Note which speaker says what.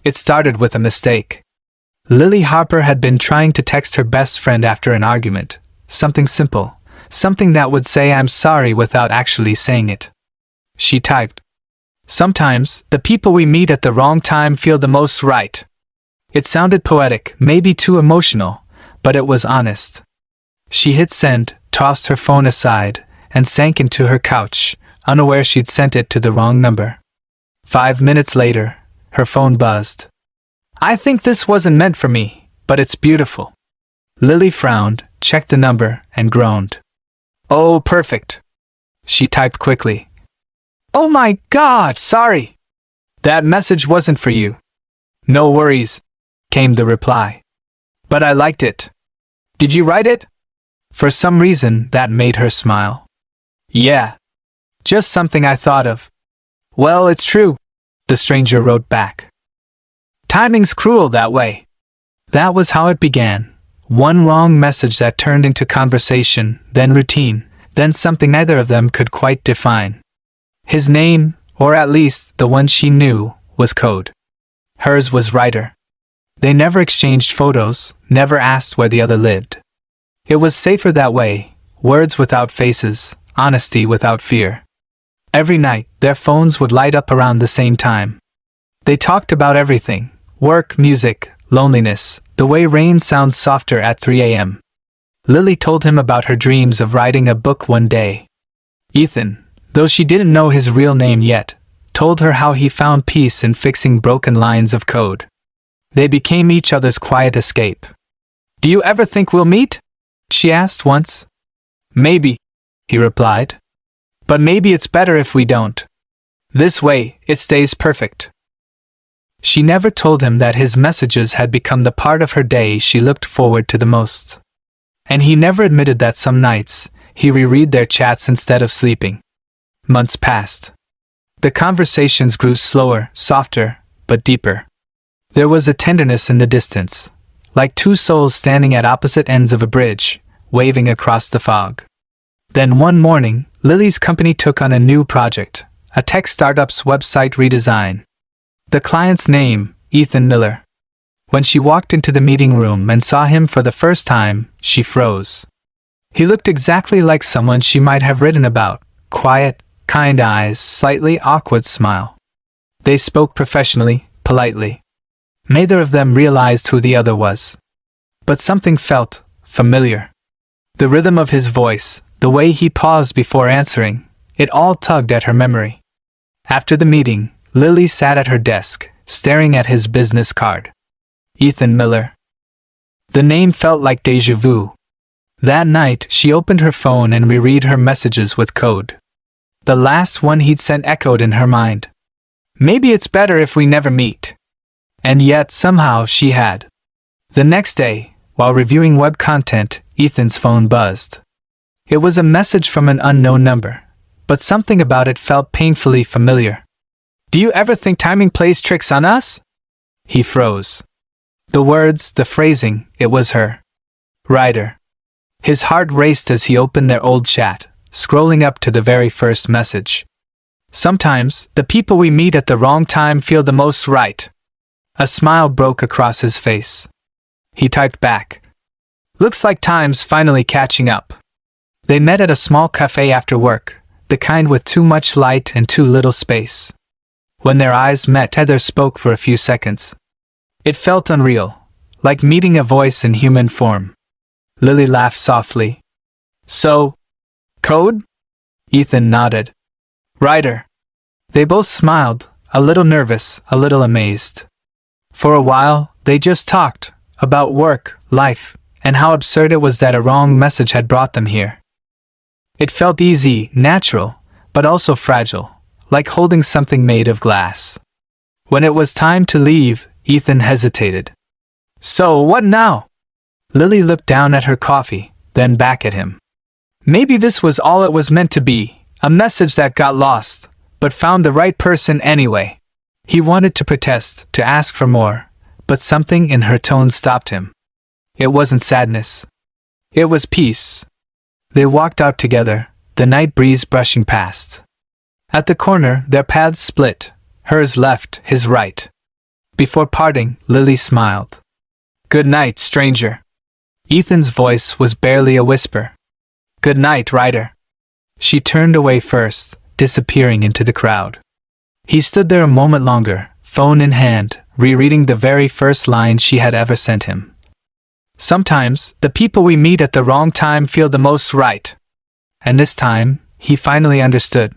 Speaker 1: It started with a mistake. Lily Harper had been trying to text her best friend after an argument. Something simple. Something that would say "I'm sorry" without actually saying it. She typed, "Sometimes, the people we meet at the wrong time feel the most right." It sounded poetic, maybe too emotional, but it was honest. She hit send, tossed her phone aside, and sank into her couch, unaware she'd sent it to the wrong number. 5 minutes later, her phone buzzed. "I think this wasn't meant for me, but it's beautiful." Lily frowned, checked the number, and groaned. "Oh, perfect." She typed quickly. "Oh my God, sorry. That message wasn't for you." "No worries," came the reply. "But I liked it." "Did you write it?" For some reason, that made her smile. "Yeah. Just something I thought of." "Well, it's true," the stranger wrote back. "Timing's cruel that way." That was how it began. One wrong message that turned into conversation, then routine, then something neither of them could quite define. His name, or at least the one she knew, was Code. Hers was Writer. They never exchanged photos, never asked where the other lived. It was safer that way, words without faces, honesty without fear. Every night, their phones would light up around the same time. They talked about everything: work, music, loneliness, the way rain sounds softer at 3 a.m. Lily told him about her dreams of writing a book one day. Ethan, though she didn't know his real name yet, told her how he found peace in fixing broken lines of code. They became each other's quiet escape. "Do you ever think we'll meet?" she asked once. "Maybe," he replied. "But maybe it's better if we don't. This way, it stays perfect." She never told him that his messages had become the part of her day she looked forward to the most. And he never admitted that some nights, he reread their chats instead of sleeping. Months passed. The conversations grew slower, softer, but deeper. There was a tenderness in the distance, like two souls standing at opposite ends of a bridge, waving across the fog. Then one morning, Lily's company took on a new project, a tech startup's website redesign. The client's name, Ethan Miller. When she walked into the meeting room and saw him for the first time, she froze. He looked exactly like someone she might have written about: quiet, kind eyes, slightly awkward smile. They spoke professionally, politely. Neither of them realized who the other was. But something felt familiar. The rhythm of his voice, the way he paused before answering, it all tugged at her memory. After the meeting, Lily sat at her desk, staring at his business card. Ethan Miller. The name felt like déjà vu. That night, she opened her phone and reread her messages with Code. The last one he'd sent echoed in her mind. "Maybe it's better if we never meet." And yet, somehow, she had. The next day, while reviewing web content, Ethan's phone buzzed. It was a message from an unknown number, but something about it felt painfully familiar. "Do you ever think timing plays tricks on us?" He froze. The words, the phrasing, it was her. Writer. His heart raced as he opened their old chat, scrolling up to the very first message. "Sometimes, the people we meet at the wrong time feel the most right." A smile broke across his face. He typed back, "Looks like time's finally catching up." They met at a small cafe after work, the kind with too much light and too little space. When their eyes met, Heather spoke for a few seconds. It felt unreal, like meeting a voice in human form. Lily laughed softly. "So, Code?" Ethan nodded. "Writer." They both smiled, a little nervous, a little amazed. For a while, they just talked, about work, life, and how absurd it was that a wrong message had brought them here. It felt easy, natural, but also fragile, like holding something made of glass. When it was time to leave, Ethan hesitated. "So, what now?" Lily looked down at her coffee, then back at him. Maybe this was all it was meant to be, a message that got lost, but found the right person anyway. He wanted to protest, to ask for more, but something in her tone stopped him. It wasn't sadness. It was peace. They walked out together, the night breeze brushing past. At the corner, their paths split, hers left, his right. Before parting, Lily smiled. Good night, stranger. Ethan's voice was barely a whisper. Good night, Ryder. She turned away first, disappearing into the crowd. He stood there a moment longer, phone in hand, rereading the very first line she had ever sent him. Sometimes, the people we meet at the wrong time feel the most right. And this time, he finally understood.